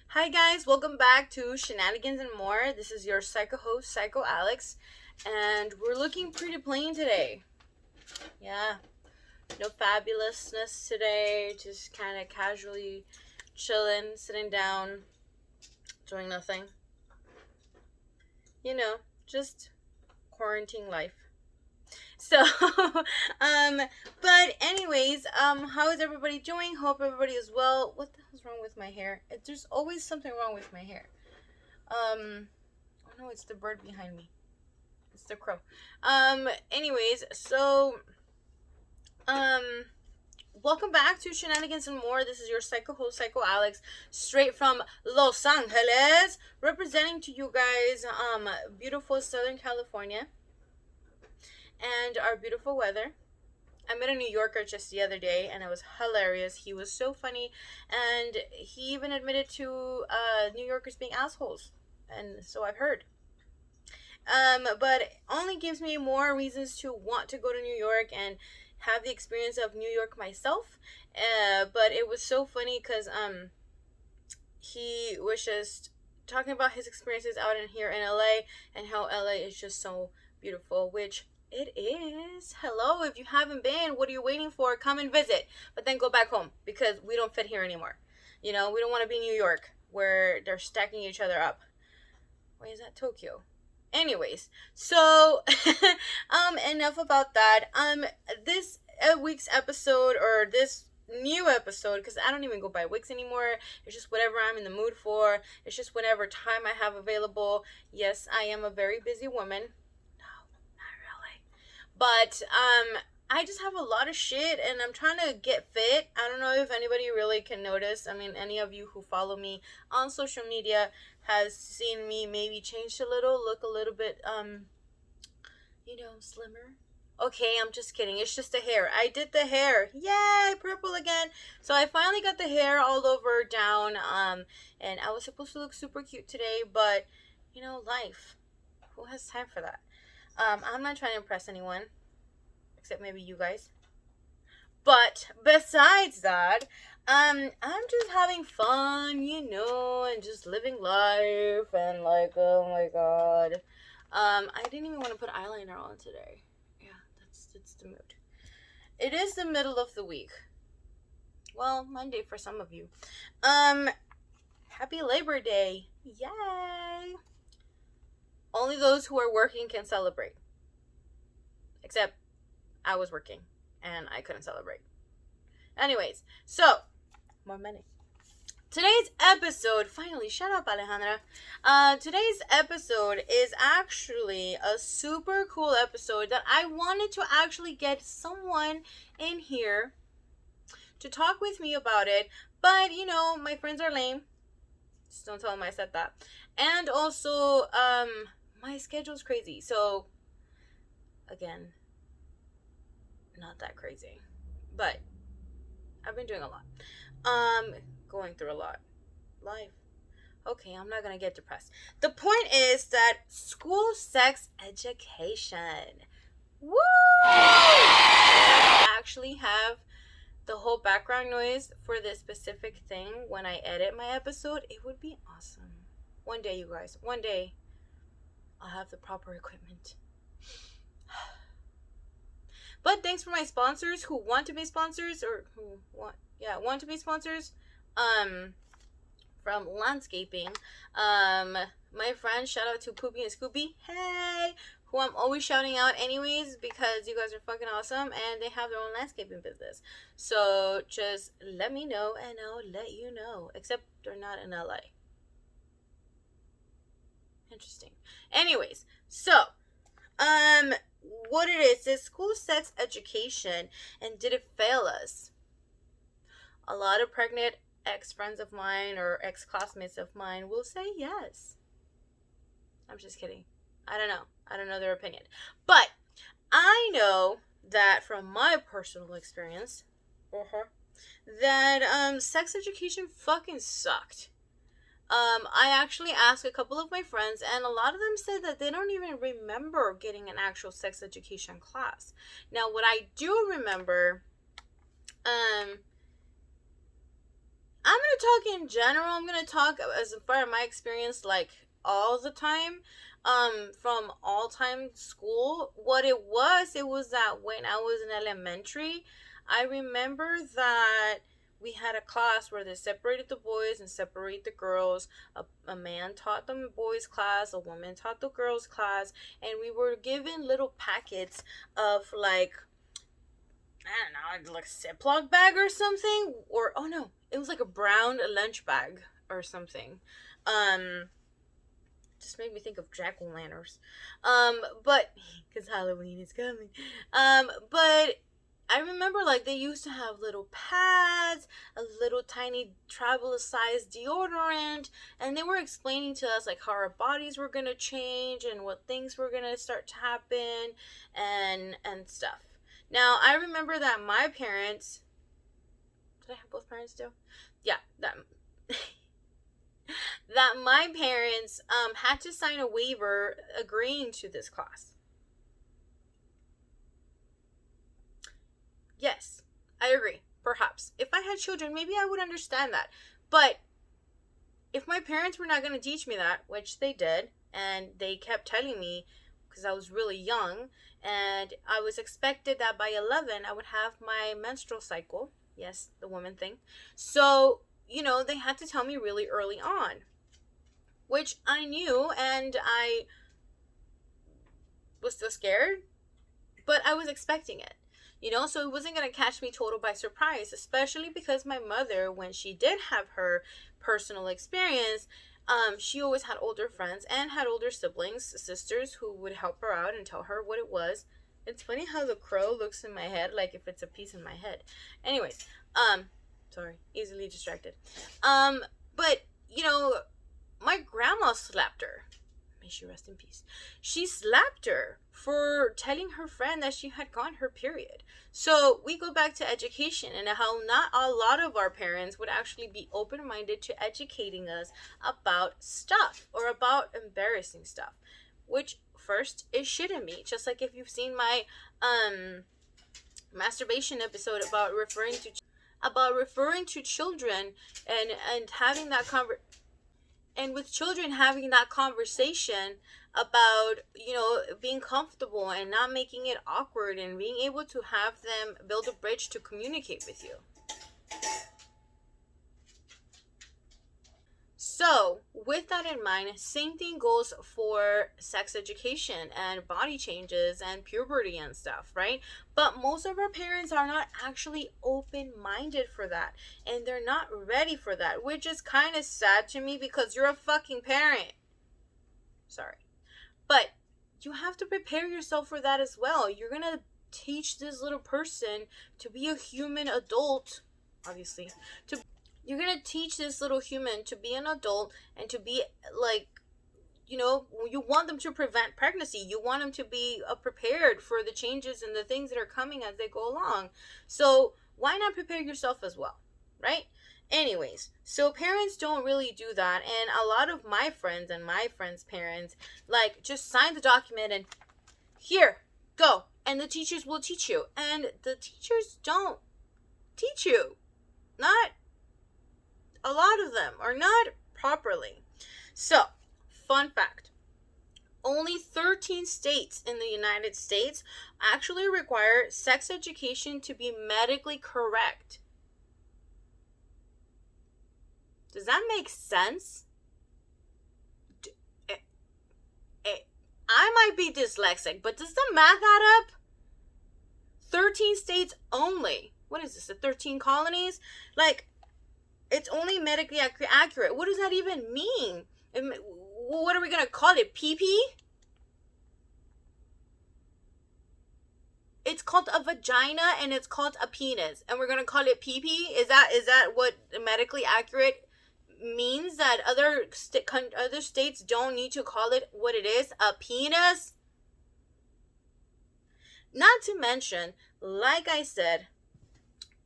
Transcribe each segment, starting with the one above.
Hi guys, welcome back to Shenanigans and More. This is your psycho host, Psycho Alex, and we're looking pretty plain today. Yeah, no fabulousness today, just kind of casually chilling, sitting down, doing nothing. You know, just quarantine life. So, but anyways, how is everybody doing? Hope everybody is well. What the hell's wrong with my hair? There's always something wrong with my hair. Oh no, it's the bird behind me. It's the crow. Anyways, so, um, welcome back to Shenanigans and More. This is your psycho host, Psycho Alex, straight from Los Angeles, representing to you guys, beautiful Southern California and our beautiful weather. I met a New Yorker just the other day, and it was hilarious. He was so funny, and he even admitted to New Yorkers being assholes, and so I've heard. But it only gives me more reasons to want to go to New York and have the experience of New York myself. But it was so funny because he was just talking about his experiences out in here in LA and how LA is just so beautiful, which it is. Hello, if you haven't been, what are you waiting for? Come and visit, but then go back home because we don't fit here anymore. You know, we don't want to be New York where they're stacking each other up. Wait, is that Tokyo? Anyways, so enough about that. This week's episode, or this new episode, because I don't even go by weeks anymore. It's just whatever I'm in the mood for. It's just whatever time I have available. Yes, I am a very busy woman. No, not really. But I just have a lot of shit and I'm trying to get fit. I don't know if anybody really can notice. I mean, any of you who follow me on social media has seen me maybe change a little, look a little bit, slimmer. Okay, I'm just kidding. It's just the hair. I did the hair. Yay, purple again. So I finally got the hair all over down, and I was supposed to look super cute today, but, life. Who has time for that? I'm not trying to impress anyone, except maybe you guys. But besides that, I'm just having fun, and just living life, and like, oh my god. I didn't even want to put eyeliner on today. Yeah, that's the mood. It is the middle of the week. Well, Monday for some of you. Happy Labor Day. Yay! Only those who are working can celebrate. Except I was working and I couldn't celebrate. Anyways, so more money. Today's episode, finally, shut up, Alejandra. Today's episode is actually a super cool episode that I wanted to actually get someone in here to talk with me about it. But, my friends are lame. Just don't tell them I said that. And also, my schedule's crazy. So, again, not that crazy. But I've been doing a lot. Going through a lot. Life. Okay, I'm not gonna get depressed. The point is that school sex education. Woo! If I actually have the whole background noise for this specific thing when I edit my episode, it would be awesome. One day, you guys. One day, I'll have the proper equipment. But thanks for my sponsors who want to be sponsors, or who want to be sponsors. From landscaping. My friend, shout out to Poopy and Scoopy. Hey! Who I'm always shouting out anyways because you guys are fucking awesome and they have their own landscaping business. So just let me know and I'll let you know. Except they're not in LA. Interesting. Anyways, so what it is school sex education, and did it fail us? A lot of pregnant ex-friends of mine or ex-classmates of mine will say yes. I'm just kidding. I don't know. I don't know their opinion. But I know that from my personal experience, that sex education fucking sucked. I actually asked a couple of my friends, and a lot of them said that they don't even remember getting an actual sex education class. Now, what I do remember, um, I'm gonna talk in general. I'm gonna talk as far as my experience, like all the time, from all time school. What it was that when I was in elementary, I remember that we had a class where they separated the boys and separate the girls. A man taught the boys class, a woman taught the girls class, and we were given little packets of like, I don't know, like a Ziploc bag or something, or oh no, it was like a brown lunch bag or something. Um, just made me think of jack o' lanterns. But because Halloween is coming. But I remember like they used to have little pads, a little tiny travel sized deodorant, and they were explaining to us like how our bodies were gonna change and what things were gonna start to happen and stuff. Now I remember that my parents, did I have both parents still? Yeah, that that my parents had to sign a waiver agreeing to this class. Yes, I agree. Perhaps. If I had children, maybe I would understand that. But if my parents were not going to teach me that, which they did, and they kept telling me because I was really young, and I was expected that by 11 I would have my menstrual cycle. Yes, the woman thing. So, they had to tell me really early on, which I knew, and I was still scared, but I was expecting it. So it wasn't going to catch me total by surprise, especially because my mother, when she did have her personal experience, she always had older friends and had older siblings, sisters, who would help her out and tell her what it was. It's funny how the crow looks in my head like if it's a piece in my head. Anyways, sorry, easily distracted. But, my grandma slapped her. May she rest in peace. She slapped her for telling her friend that she had gotten her period. So we go back to education and how not a lot of our parents would actually be open-minded to educating us about stuff or about embarrassing stuff, which first it shouldn't be. Just like if you've seen my masturbation episode about referring to children and having that conversation, and with children having that conversation about being comfortable and not making it awkward and being able to have them build a bridge to communicate with you. So with that in mind, same thing goes for sex education and body changes and puberty and stuff, right? But most of our parents are not actually open-minded for that, and they're not ready for that, which is kind of sad to me because you're a fucking parent. Sorry. But you have to prepare yourself for that as well. You're gonna teach this little person to be a human adult, obviously. You're gonna teach this little human to be an adult and to be like, you want them to prevent pregnancy. You want them to be prepared for the changes and the things that are coming as they go along. So why not prepare yourself as well, right? Anyways, so parents don't really do that, and a lot of my friends and my friends' parents like just sign the document and here, go, and the teachers will teach you, and the teachers don't teach you. Not a lot of them are not properly. So, fun fact. Only 13 states in the United States actually require sex education to be medically correct. Does that make sense? I might be dyslexic, but does the math add up? 13 states only. What is this, the 13 colonies? Like, it's only medically accurate. What does that even mean? What are we going to call it? Pee-pee? It's called a vagina and it's called a penis. And we're going to call it pee-pee? Is that what medically accurate means? That other states don't need to call it what it is? A penis? Not to mention, like I said,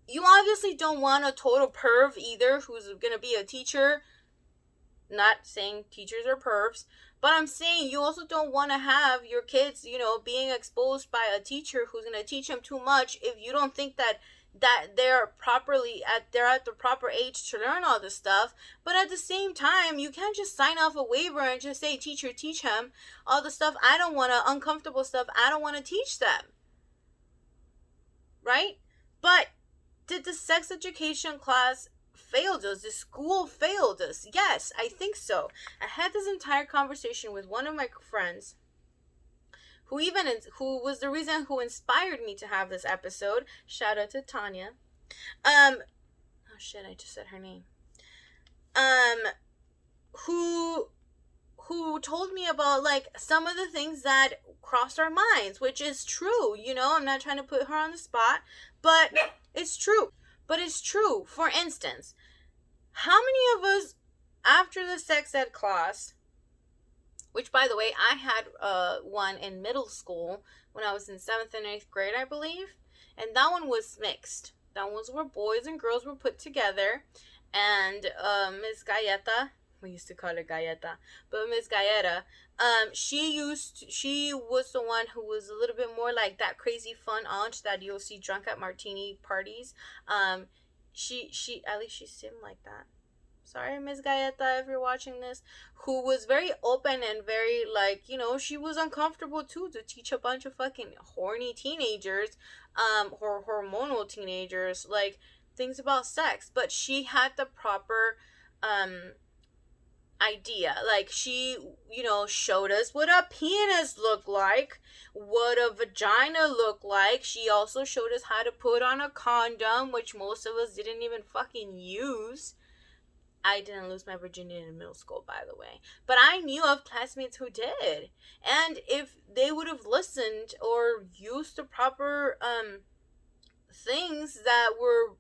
you obviously don't want a total perv either who's going to be a teacher Not saying teachers are pervs, but I'm saying you also don't want to have your kids, being exposed by a teacher who's going to teach them too much if you don't think that they're at the proper age to learn all this stuff. But at the same time, you can't just sign off a waiver and just say, teacher, teach him all the stuff I don't want to, uncomfortable stuff I don't want to teach them. Right? But did the sex education class failed us? The school failed us? Yes, I think so. I had this entire conversation with one of my friends who was the reason who inspired me to have this episode. Shout out to Tanya. Oh shit, I just said her name. Who told me about like some of the things that crossed our minds, which is true. I'm not trying to put her on the spot, but it's true. For instance, how many of us after the sex ed class, which by the way, I had one in middle school when I was in 7th and 8th grade, I believe, and that one was mixed. That was where boys and girls were put together, and Miss Galleta, we used to call her Galleta, but Miss Galleta, she was the one who was a little bit more like that crazy fun aunt that you'll see drunk at martini parties. She at least she seemed like that. Sorry, Miss Galleta, if you're watching this, who was very open and very like, she was uncomfortable too to teach a bunch of fucking horny teenagers, or hormonal teenagers, like things about sex, but she had the proper idea. Like she, showed us what a penis looked like, what a vagina looked like. She also showed us how to put on a condom, which most of us didn't even fucking use. I didn't lose my virginity in middle school, by the way, but I knew of classmates who did, and if they would have listened or used the proper things that were,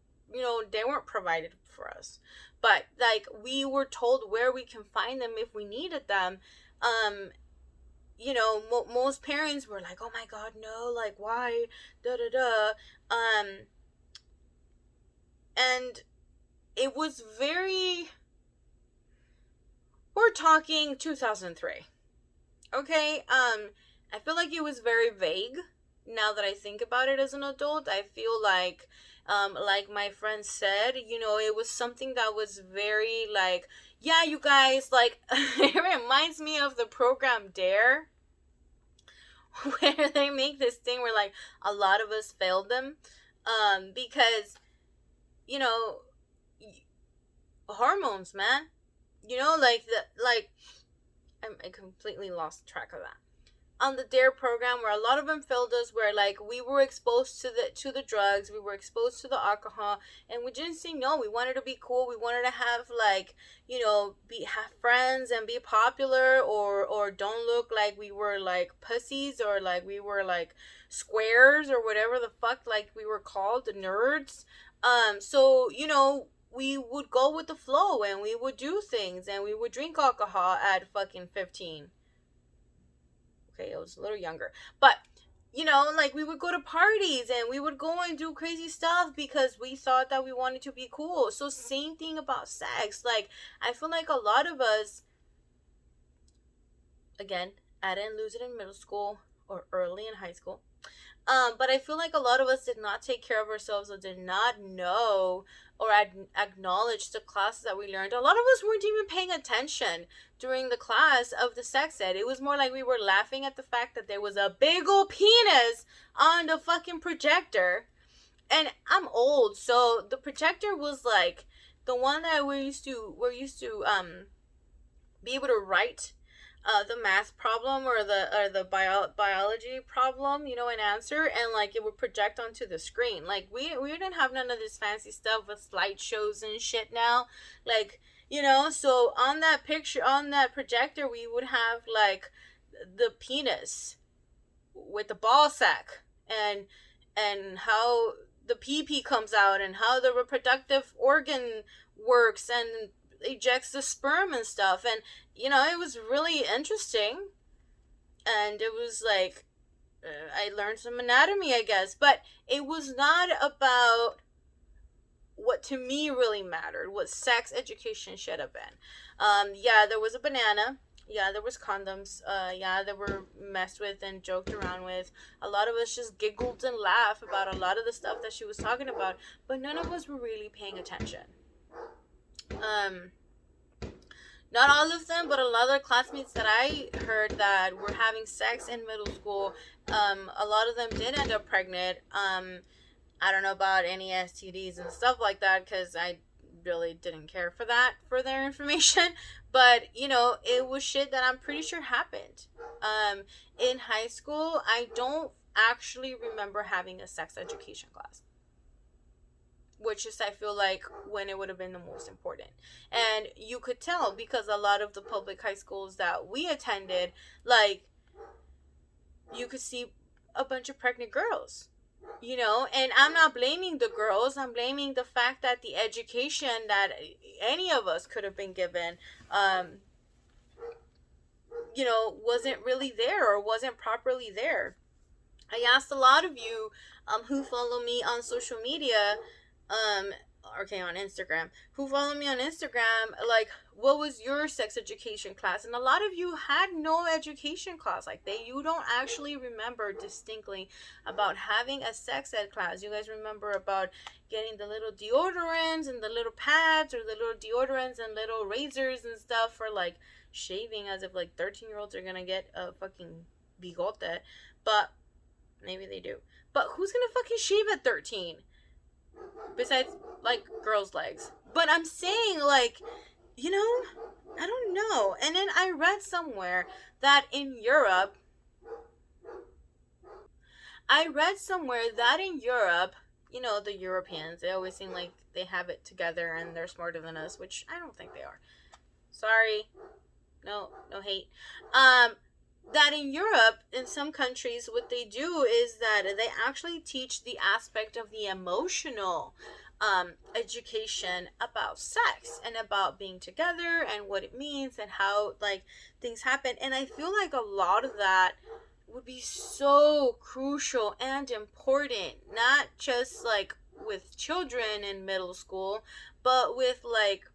they weren't provided for us, but like we were told where we can find them if we needed them. Most parents were like, oh my god, no, like why, da da da, and it was very, we're talking 2003, okay. I feel like it was very vague. Now that I think about it as an adult, I feel like my friend said, it was something that was very like, yeah, you guys, like, it reminds me of the program Dare, where they make this thing where like a lot of us failed them, because, hormones, man, I completely lost track of that. On the Dare program, where a lot of them failed us, where like we were exposed to the drugs, we were exposed to the alcohol, and we didn't say no. We wanted to be cool. We wanted to have like, have friends and be popular, or don't look like we were like pussies, or like we were like squares, or whatever the fuck like we were called, the nerds. So we would go with the flow, and we would do things, and we would drink alcohol at fucking 15. Okay, I was a little younger, but like we would go to parties and we would go and do crazy stuff because we thought that we wanted to be cool. So same thing about sex. Like I feel like a lot of us, again, I didn't lose it in middle school or early in high school. But I feel like a lot of us did not take care of ourselves, or did not know or acknowledge the classes that we learned. A lot of us weren't even paying attention during the class of the sex ed. It was more like we were laughing at the fact that there was a big old penis on the fucking projector. And I'm old, so the projector was like the one that we're used to be able to write the math problem, or the biology problem, an answer, and like it would project onto the screen. Like we didn't have none of this fancy stuff with slideshows and shit now. Like, so on that picture, on that projector, we would have like the penis with the ball sack, and how the pee comes out, and how the reproductive organ works and ejects the sperm and stuff. And it was really interesting, and it was like I learned some anatomy, I guess, but it was not about what to me really mattered, what sex education should have been. Yeah, there was a banana. Yeah, there was condoms. Yeah, that were messed with and joked around with. A lot of us just giggled and laughed about a lot of the stuff that she was talking about, but none of us were really paying attention. Um, Not all of them, but a lot of classmates that I heard that were having sex in middle school, a lot of them did end up pregnant. I don't know about any STDs and stuff like that because I really didn't care for that for their information. But it was shit that I'm pretty sure happened. In high school, I don't actually remember having a sex education class, which is, I feel like, when it would have been the most important. And you could tell because a lot of the public high schools that we attended, like, you could see a bunch of pregnant girls, and I'm not blaming the girls. I'm blaming the fact that the education that any of us could have been given, wasn't really there or wasn't properly there. I asked a lot of you who follow me on social media, um, okay, on Instagram, who follow me on Instagram, like, what was your sex education class? And a lot of you had no education class. Like, you don't actually remember distinctly about having a sex ed class. You guys remember about getting the little deodorants and the little pads, or the little deodorants and little razors and stuff for, like, shaving, as if, like, 13-year-olds are gonna get a fucking bigote. But maybe they do. But who's gonna fucking shave at 13? Besides, like, girls' legs. But I'm saying, like, I don't know. And then I read somewhere that in Europe, the Europeans, they always seem like they have it together and they're smarter than us, which I don't think they are. Sorry. No hate. That in Europe, in some countries, what they do is that they actually teach the aspect of the emotional education about sex and about being together and what it means and how, like, things happen. And I feel like a lot of that would be so crucial and important, not just, like, with children in middle school, but with, like,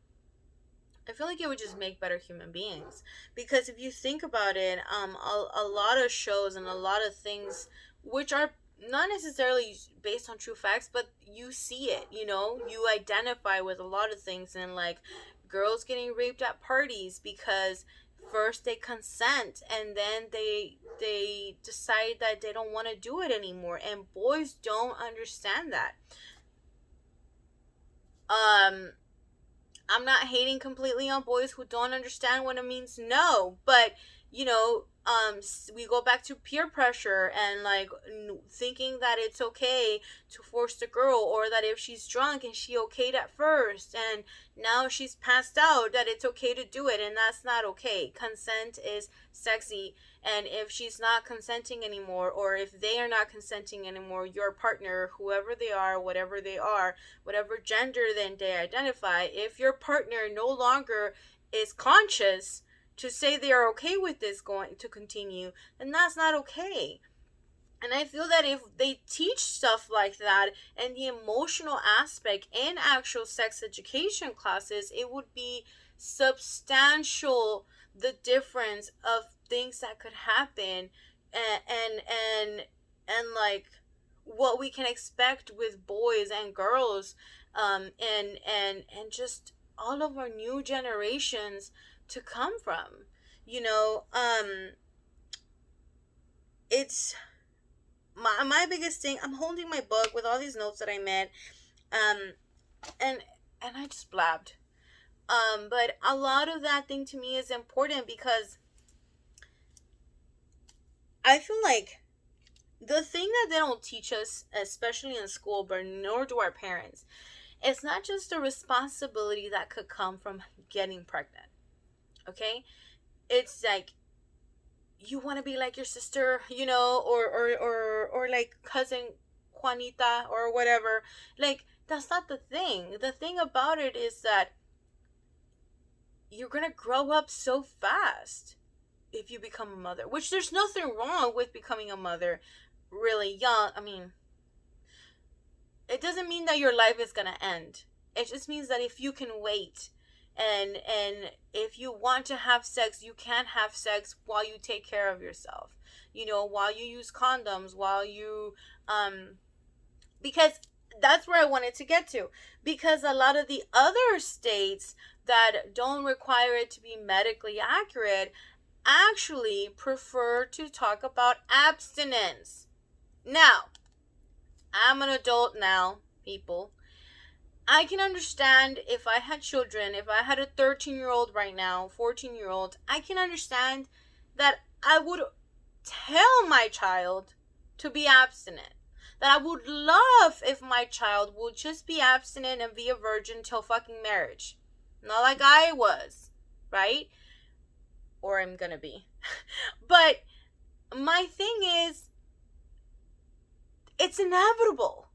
I feel like it would just make better human beings. Because if you think about it, a lot of shows and a lot of things, which are not necessarily based on true facts, but you see it, you identify with a lot of things, and, like, girls getting raped at parties because first they consent and then they decide that they don't want to do it anymore, and boys don't understand that. I'm not hating completely on boys who don't understand what it means, no, but we go back to peer pressure and, like, thinking that it's okay to force the girl, or that if she's drunk and she okayed at first and now she's passed out, that it's okay to do it, and that's not okay. Consent is sexy, and if she's not consenting anymore, or if they are not consenting anymore, your partner, whoever they are, whatever they are, whatever gender then they identify, if your partner no longer is conscious to say they are okay with this going to continue, then that's not okay. And I feel that if they teach stuff like that and the emotional aspect in actual sex education classes, it would be substantial, the difference of things that could happen, and like, what we can expect with boys and girls, and just all of our new generations to come from. It's my biggest thing. I'm holding my book with all these notes that I made, um and I just blabbed, but a lot of that thing to me is important because I feel like the thing that they don't teach us, especially in school, but nor do our parents, it's not just the responsibility that could come from getting pregnant. Okay? It's like, you want to be like your sister, or like cousin Juanita or whatever. Like, that's not the thing. The thing about it is that you're going to grow up so fast if you become a mother, which there's nothing wrong with becoming a mother really young. I mean, it doesn't mean that your life is going to end. It just means that if you can wait, and if you want to have sex, you can have sex while you take care of yourself. While you use condoms, while you because that's where I wanted to get to. Because a lot of the other states that don't require it to be medically accurate actually prefer to talk about abstinence. Now, I'm an adult now, people. I can understand if I had children, if I had a 13-year-old right now, 14-year-old, I can understand that I would tell my child to be abstinent. That I would love if my child would just be abstinent and be a virgin till fucking marriage. Not like I was, right? Or I'm gonna be. But my thing is, it's inevitable.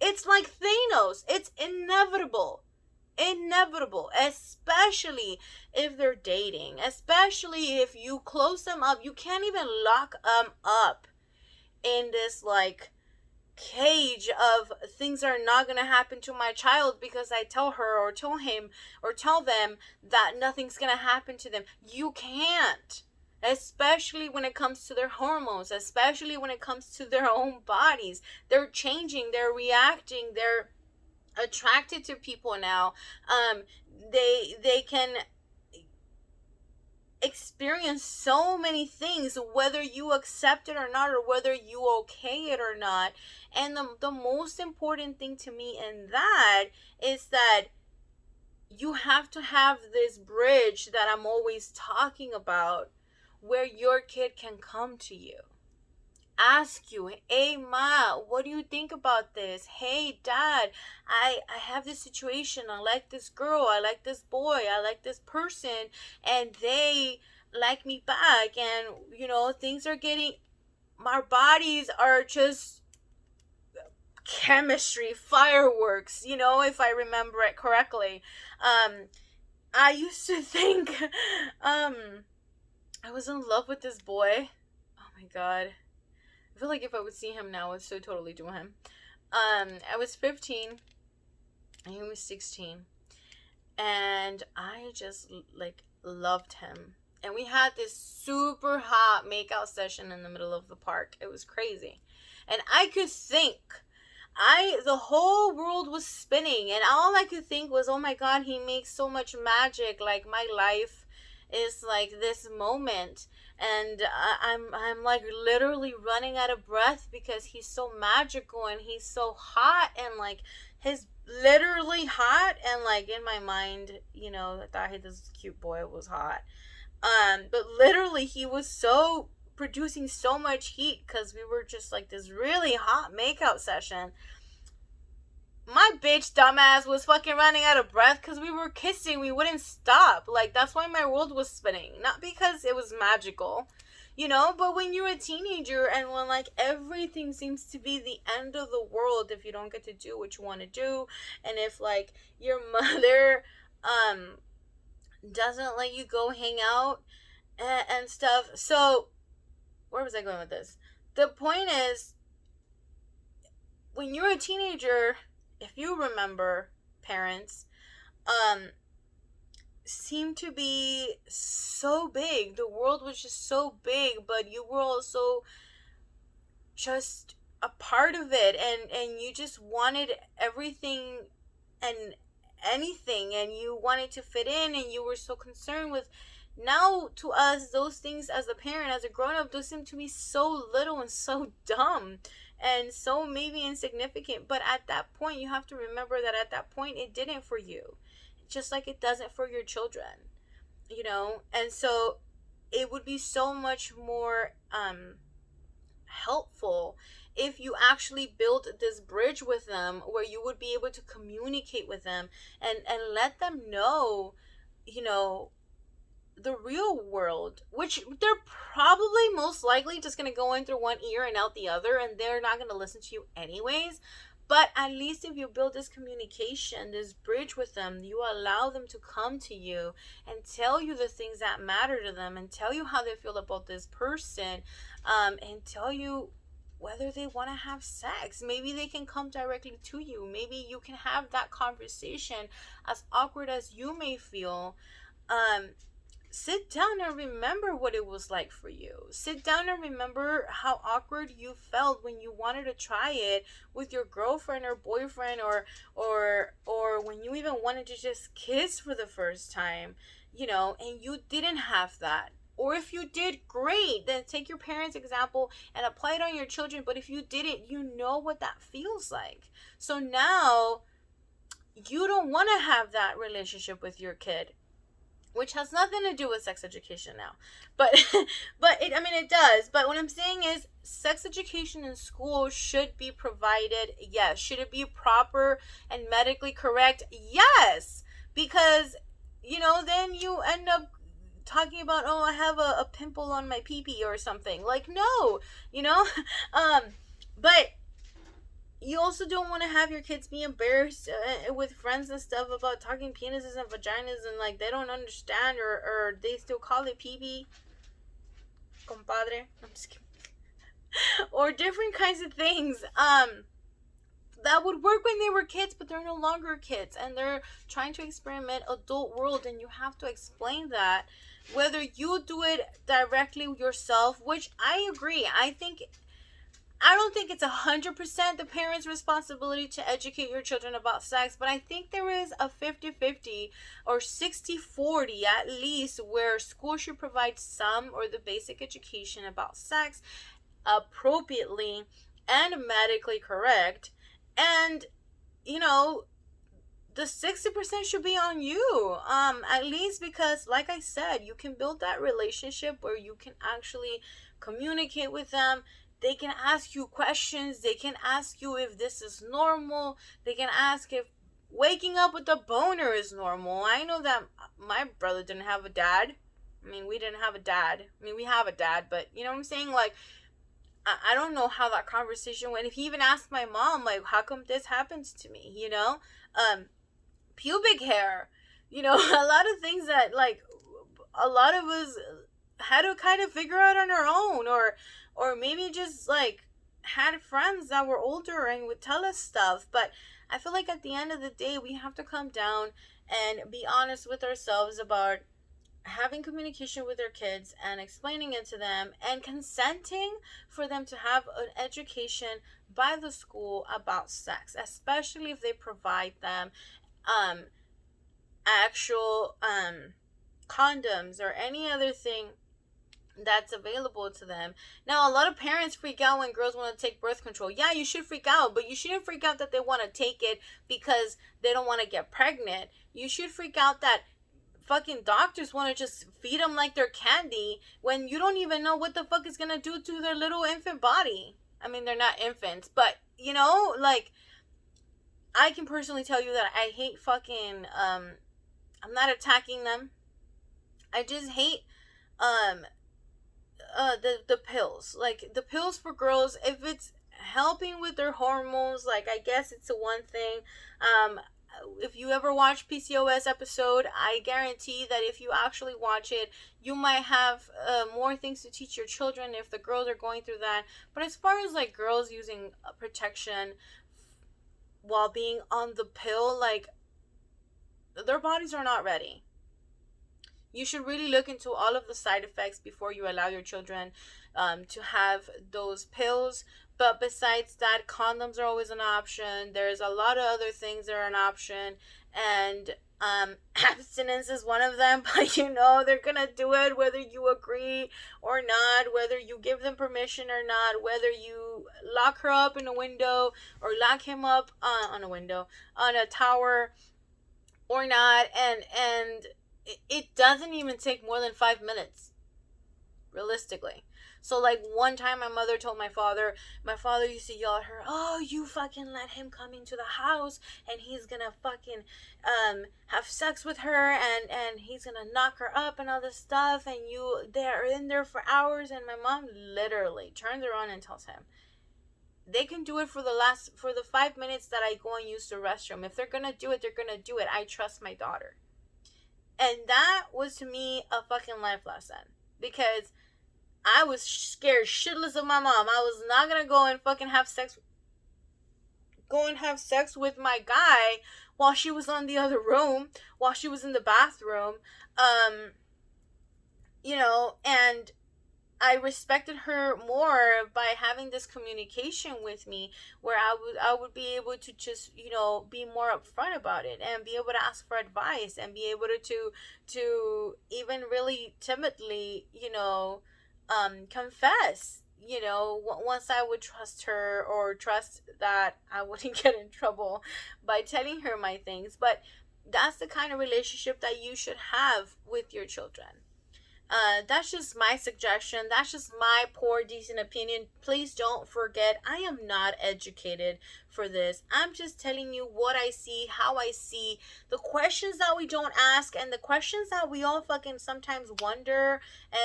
It's like Thanos. It's inevitable. Inevitable. Especially if they're dating. Especially if you close them up. You can't even lock them up in this like cage of things are not going to happen to my child because I tell her or tell him or tell them that nothing's going to happen to them. You can't. Especially when it comes to their hormones, especially when it comes to their own bodies. They're changing, they're reacting, they're attracted to people now. They can experience so many things, whether you accept it or not, or whether you okay it or not. And the most important thing to me in that is that you have to have this bridge that I'm always talking about, where your kid can come to you, ask you, hey ma, what do you think about this? Hey dad, I have this situation. I like this girl, I like this boy, I like this person, and they like me back, and things are getting, our bodies are just chemistry fireworks, if I remember it correctly. I used to think I was in love with this boy. Oh my god. I feel like if I would see him now, I would so totally do him. I was 15 and he was 16. And I just like loved him. And we had this super hot makeout session in the middle of the park. It was crazy. And I could think. The whole world was spinning, and all I could think was, oh my god, he makes so much magic. Like, my life is like this moment, and I'm like literally running out of breath because he's so magical and he's so hot, and like he's literally hot, and like in my mind, I thought, hey, this cute boy was hot, but literally he was so producing so much heat because we were just like this really hot makeout session. My bitch dumbass was fucking running out of breath because we were kissing. We wouldn't stop. Like, that's why my world was spinning. Not because it was magical, but when you're a teenager and when like everything seems to be the end of the world if you don't get to do what you want to do, and if like your mother doesn't let you go hang out and stuff. So where was I going with this? The point is, when you're a teenager, if you remember, parents seemed to be so big. The world was just so big, but you were also just a part of it, and you just wanted everything and anything, and you wanted to fit in, and you were so concerned with. Now, to us, those things as a parent, as a grown-up, those seem to be so little and so dumb and so maybe insignificant. But at that point, you have to remember that at that point, it didn't for you. Just like it doesn't for your children, And so it would be so much more helpful if you actually build this bridge with them, where you would be able to communicate with them and let them know, the real world, which they're probably most likely just going to go in through one ear and out the other, and they're not going to listen to you anyways. But at least if you build this communication, this bridge with them, you allow them to come to you and tell you the things that matter to them, and tell you how they feel about this person, and tell you whether they want to have sex. Maybe they can come directly to you. Maybe you can have that conversation, as awkward as you may feel. um Sit down and remember what it was like for you. Sit down and remember how awkward you felt when you wanted to try it with your girlfriend or boyfriend, or when you even wanted to just kiss for the first time, and you didn't have that. Or if you did, great, then take your parents' example and apply it on your children. But if you didn't, you know what that feels like. So now you don't want to have that relationship with your kid, which has nothing to do with sex education now, but it does. But what I'm saying is, sex education in school should be provided. Yes. Should it be proper and medically correct? Yes. Because then you end up talking about, oh, I have a pimple on my pee-pee or something. Like, no. But you also don't want to have your kids be embarrassed with friends and stuff about talking penises and vaginas, and like they don't understand, or they still call it pee-pee, compadre. I'm just kidding. Or different kinds of things that would work when they were kids, but they're no longer kids and they're trying to experiment adult world, and you have to explain that, whether you do it directly yourself, which I agree. I don't think it's 100% the parents' responsibility to educate your children about sex, but I think there is a 50-50 or 60-40 at least, where school should provide some or the basic education about sex appropriately and medically correct. And, the 60% should be on you, at least, because like I said, you can build that relationship where you can actually communicate with them. They can ask you questions. They can ask you if this is normal. They can ask if waking up with a boner is normal. I know that my brother didn't have a dad. We didn't have a dad. We have a dad, but you know what I'm saying? Like, I don't know how that conversation went. If he even asked my mom, like, how come this happens to me? Pubic hair. A lot of things that, like, a lot of us had to kind of figure out on our own, or maybe just like had friends that were older and would tell us stuff. But I feel like at the end of the day, we have to come down and be honest with ourselves about having communication with our kids and explaining it to them and consenting for them to have an education by the school about sex, especially if they provide them actual condoms or any other thing that's available to them. Now, a lot of parents freak out when girls want to take birth control. Yeah, you should freak out, but you shouldn't freak out that they want to take it because they don't want to get pregnant. You should freak out that fucking doctors want to just feed them like they're candy when you don't even know what the fuck is gonna do to their little infant body. They're not infants, but like, I can personally tell you that I hate fucking I'm not attacking them. I just hate the pills. Like, the pills for girls, if it's helping with their hormones, like, I guess it's a one thing. If you ever watch PCOS episode, I guarantee that if you actually watch it, you might have more things to teach your children if the girls are going through that. But as far as like girls using protection while being on the pill, like, their bodies are not ready. You should really look into all of the side effects before you allow your children to have those pills. But besides that, condoms are always an option. There's a lot of other things that are an option. And abstinence is one of them. But they're going to do it whether you agree or not, whether you give them permission or not, whether you lock her up in a window or lock him up on a window, on a tower or not. And it doesn't even take more than 5 minutes, realistically. So, like, one time my mother told my father used to yell at her, oh, you fucking let him come into the house and he's gonna fucking have sex with her and he's gonna knock her up and all this stuff, and they're in there for hours. And my mom literally turns around and tells him, they can do it for the 5 minutes that I go and use the restroom. If they're gonna do it, they're gonna do it. I trust my daughter. And that was, to me, a fucking life lesson. Because I was scared shitless of my mom. I was not gonna go and have sex with my guy while she was on the other room, while she was in the bathroom. Um, and I respected her more by having this communication with me, where I would be able to just be more upfront about it and be able to ask for advice and be able to even really timidly confess, once I would trust her or trust that I wouldn't get in trouble by telling her my things. But that's the kind of relationship that you should have with your children. That's just my suggestion. That's just my poor, decent opinion. Please don't forget, I am not educated for this. I'm just telling you what I see, how I see, the questions that we don't ask, and the questions that we all fucking sometimes wonder.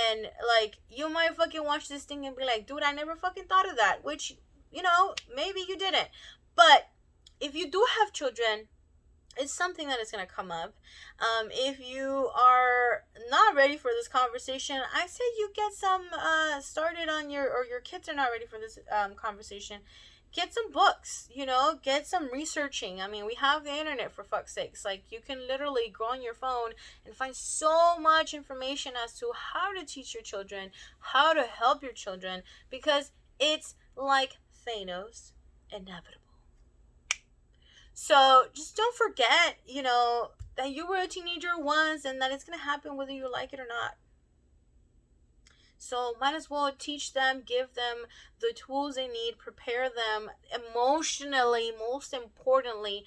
And, like, you might fucking watch this thing and be like, dude, I never fucking thought of that. Which, maybe you didn't. But if you do have children, it's something that is going to come up. If you are not ready for this conversation, I say you get some started on your kids are not ready for this conversation. Get some books, get some researching. I mean, we have the internet, for fuck's sakes. Like, you can literally go on your phone and find so much information as to how to teach your children, how to help your children, because it's like Thanos, inevitable. So just don't forget, that you were a teenager once and that it's going to happen whether you like it or not. So might as well teach them, give them the tools they need, prepare them emotionally, most importantly.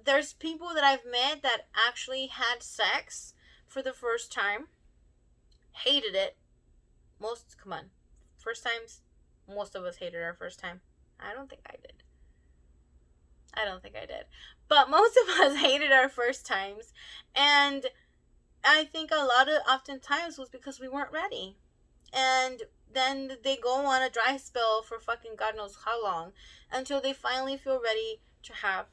There's people that I've met that actually had sex for the first time, hated it. Come on, first times, most of us hated our first time. I don't think I did. But most of us hated our first times. And I think oftentimes was because we weren't ready. And then they go on a dry spell for fucking God knows how long until they finally feel ready to have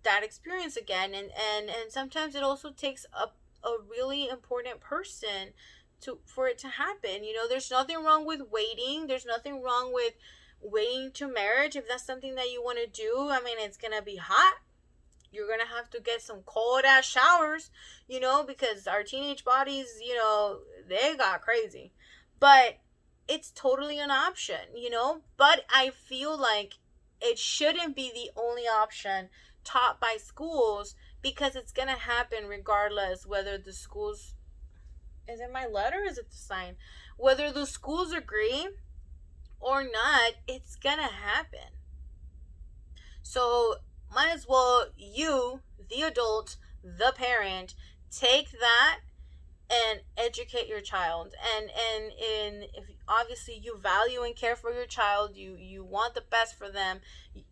that experience again. And sometimes it also takes a really important person for it to happen. There's nothing wrong with waiting. There's nothing wrong with waiting to marriage if that's something that you want to do. I mean, it's gonna be hot. You're gonna have to get some cold ass showers, because our teenage bodies, they got crazy. But it's totally an option, but I feel like it shouldn't be the only option taught by schools, because it's gonna happen regardless whether the schools, is it my letter, is it the sign, whether the schools agree or not, it's gonna happen. So might as well, you, the adult, the parent, take that and educate your child. And if obviously you value and care for your child, you want the best for them,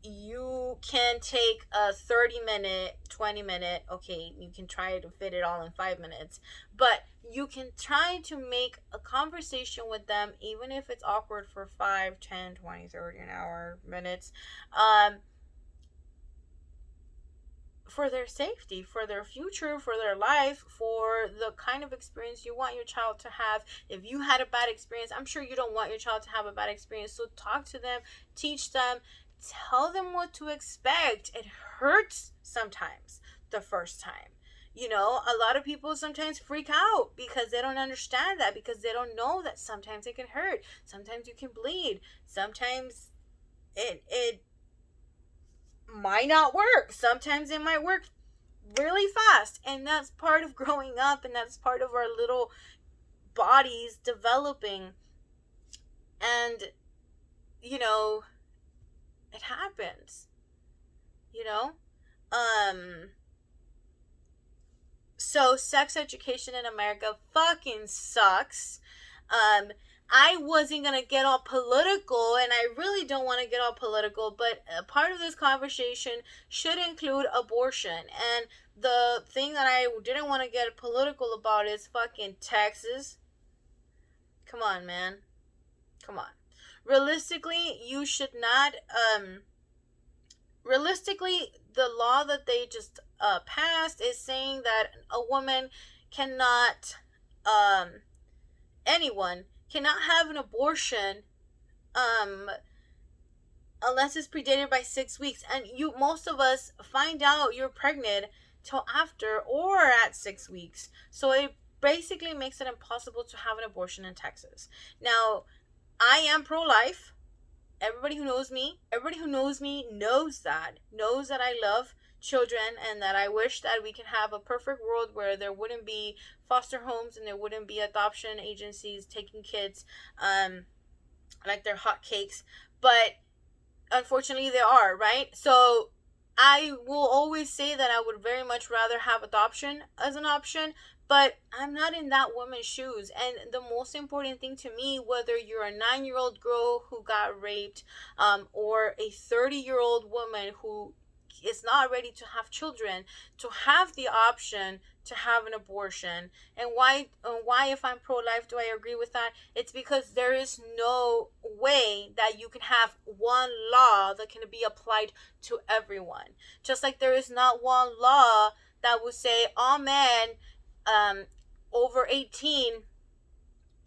you can take a 30-minute, 20-minute, okay, you can try to fit it all in 5 minutes, but you can try to make a conversation with them, even if it's awkward, for 5, 10, 20, 30, an hour, minutes, for their safety, for their future, for their life, for the kind of experience you want your child to have. If you had a bad experience, I'm sure you don't want your child to have a bad experience. So talk to them, teach them, tell them what to expect. It hurts sometimes the first time. A lot of people sometimes freak out because they don't understand that, because they don't know that sometimes it can hurt. Sometimes you can bleed. Sometimes it might not work. Sometimes it might work really fast. And that's part of growing up, and that's part of our little bodies developing. And, it happens. So sex education in America fucking sucks. I wasn't going to get all political, and I really don't want to get all political, but a part of this conversation should include abortion. And the thing that I didn't want to get political about is fucking Texas. Come on, man. Come on. Realistically, you should not, realistically, the law that they just passed is saying that a woman cannot, anyone cannot have an abortion unless it's predated by 6 weeks. And most of us find out you're pregnant till after or at 6 weeks. So it basically makes it impossible to have an abortion in Texas. Now, I am pro-life. Everybody who knows me knows that I love children, and that I wish that we can have a perfect world where there wouldn't be foster homes and there wouldn't be adoption agencies taking kids like they're hotcakes. But unfortunately there are, right? So I will always say that I would very much rather have adoption as an option, but I'm not in that woman's shoes. And the most important thing to me, whether you're a 9-year-old girl who got raped, or a 30-year-old woman who is not ready to have children, to have the option to have an abortion. And why if I'm pro-life do I agree with that? It's because there is no way that you can have one law that can be applied to everyone. Just like there is not one law that would say all men over 18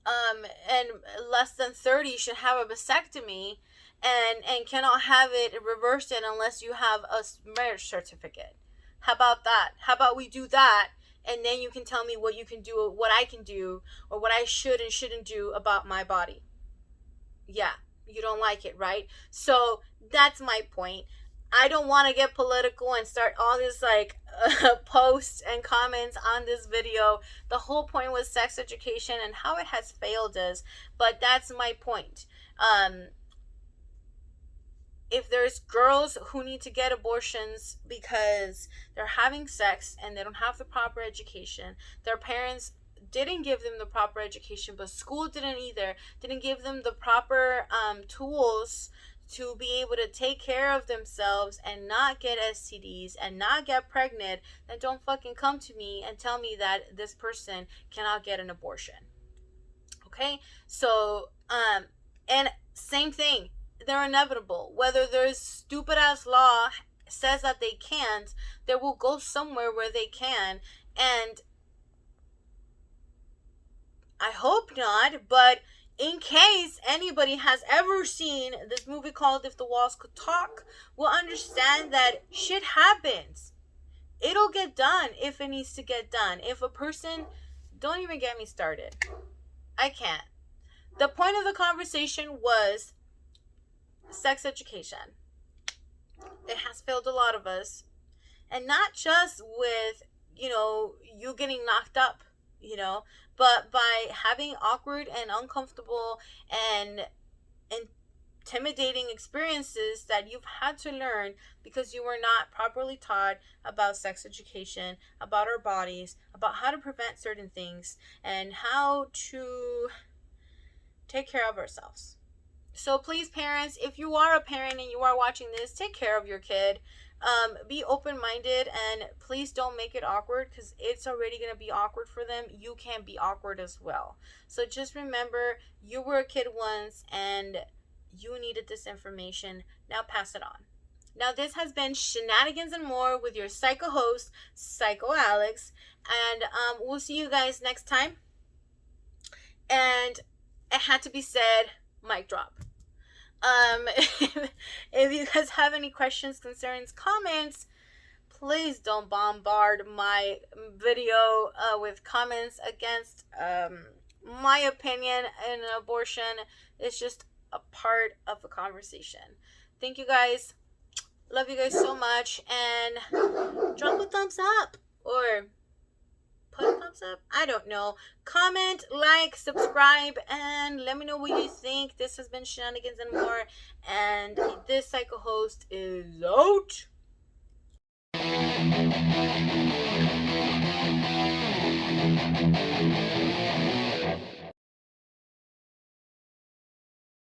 and less than 30 should have a vasectomy, and cannot have it reversed it unless you have a marriage certificate. How about that? How about we do that, and then you can tell me what you can do, what I can do, or what I should and shouldn't do about my body. Yeah, you don't like it, right? So that's my point. I don't want to get political and start all this posts and comments on this video. The whole point was sex education and how it has failed us, but that's my point. If there's girls who need to get abortions because they're having sex and they don't have the proper education, their parents didn't give them the proper education, but school didn't give them the proper tools to be able to take care of themselves and not get STDs and not get pregnant, then don't fucking come to me and tell me that this person cannot get an abortion. Okay? So, and same thing, they're inevitable. Whether there's stupid ass law says that they can't, they will go somewhere where they can. And I hope not, but in case anybody has ever seen this movie called If the Walls Could Talk, will understand that shit happens. It'll get done if it needs to get done. If a person, don't even get me started. I can't. The point of the conversation was sex education. It has failed a lot of us. And not just with, you getting knocked up, but by having awkward and uncomfortable and intimidating experiences that you've had to learn because you were not properly taught about sex education, about our bodies, about how to prevent certain things, and how to take care of ourselves. So please, parents, if you are a parent and you are watching this, take care of your kid. Be open-minded, and please don't make it awkward, because it's already going to be awkward for them. You can be awkward as well. So just remember, you were a kid once and you needed this information. Now pass it on. Now this has been Shenanigans and More with your psycho host, Psycho Alex, and we'll see you guys next time. And it had to be said, mic drop. If you guys have any questions, concerns, comments, please don't bombard my video with comments against my opinion in an abortion. It's just a part of the conversation. Thank you guys. Love you guys so much, and drop a thumbs up or put a thumbs up. I don't know. Comment, like, subscribe, and let me know what you think. This has been Shenanigans and More, and this psycho host is out.